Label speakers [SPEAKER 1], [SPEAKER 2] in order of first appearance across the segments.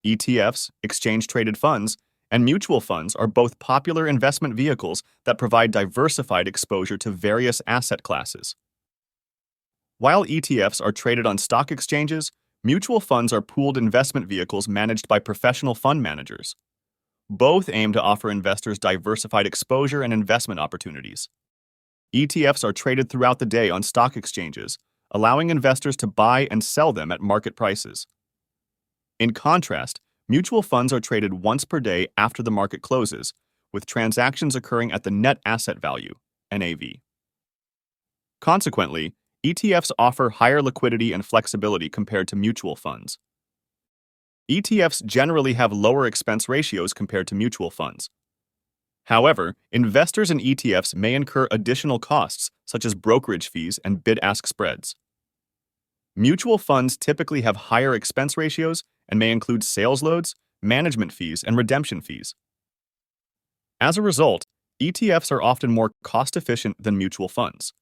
[SPEAKER 1] ETFs, exchange-traded funds, and mutual funds are both popular investment vehicles that provide diversified exposure to various asset classes. While ETFs are traded on stock exchanges, mutual funds are pooled investment vehicles managed by professional fund managers. Both aim to offer investors diversified exposure and investment opportunities. ETFs are traded throughout the day on stock exchanges, allowing investors to buy and sell them at market prices. In contrast, mutual funds are traded once per day after the market closes, with transactions occurring at the net asset value, NAV. Consequently, ETFs offer higher liquidity and flexibility compared to mutual funds. ETFs generally have lower expense ratios compared to mutual funds. However, investors in ETFs may incur additional costs such as brokerage fees and bid-ask spreads. Mutual funds typically have higher expense ratios and may include sales loads, management fees, and redemption fees. As a result, ETFs are often more cost-efficient than mutual funds.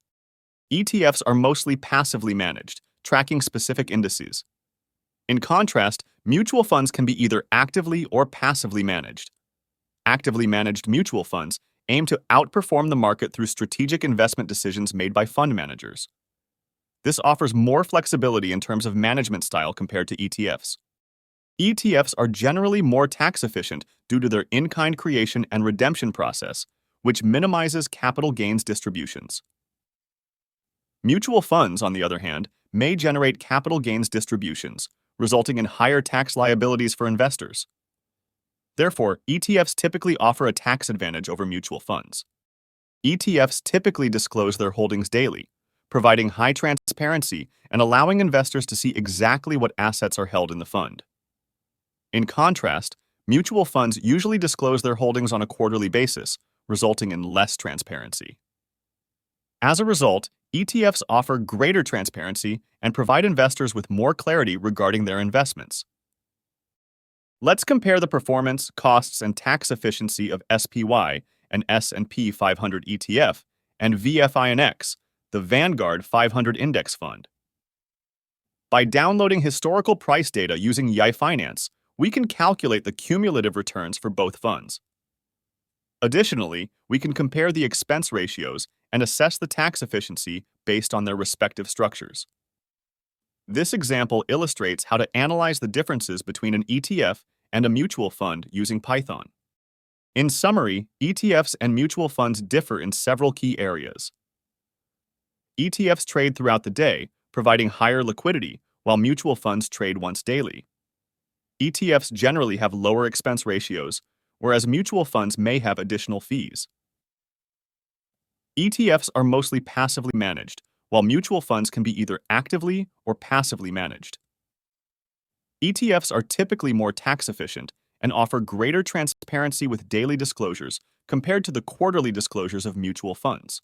[SPEAKER 1] ETFs are mostly passively managed, tracking specific indices. In contrast, mutual funds can be either actively or passively managed. Actively managed mutual funds aim to outperform the market through strategic investment decisions made by fund managers. This offers more flexibility in terms of management style compared to ETFs. ETFs are generally more tax efficient due to their in-kind creation and redemption process, which minimizes capital gains distributions. Mutual funds, on the other hand, may generate capital gains distributions, resulting in higher tax liabilities for investors. Therefore, ETFs typically offer a tax advantage over mutual funds. ETFs typically disclose their holdings daily, providing high transparency and allowing investors to see exactly what assets are held in the fund. In contrast, mutual funds usually disclose their holdings on a quarterly basis, resulting in less transparency. As a result, ETFs offer greater transparency and provide investors with more clarity regarding their investments. Let's compare the performance, costs, and tax efficiency of SPY, an S&P 500 ETF, and VFINX, the Vanguard 500 Index Fund. By downloading historical price data using YiFinance, we can calculate the cumulative returns for both funds. Additionally, we can compare the expense ratios and assess the tax efficiency based on their respective structures. This example illustrates how to analyze the differences between an ETF and a mutual fund using Python. In summary, ETFs and mutual funds differ in several key areas. ETFs trade throughout the day, providing higher liquidity, while mutual funds trade once daily. ETFs generally have lower expense ratios, whereas mutual funds may have additional fees. ETFs are mostly passively managed, while mutual funds can be either actively or passively managed. ETFs are typically more tax efficient and offer greater transparency with daily disclosures compared to the quarterly disclosures of mutual funds.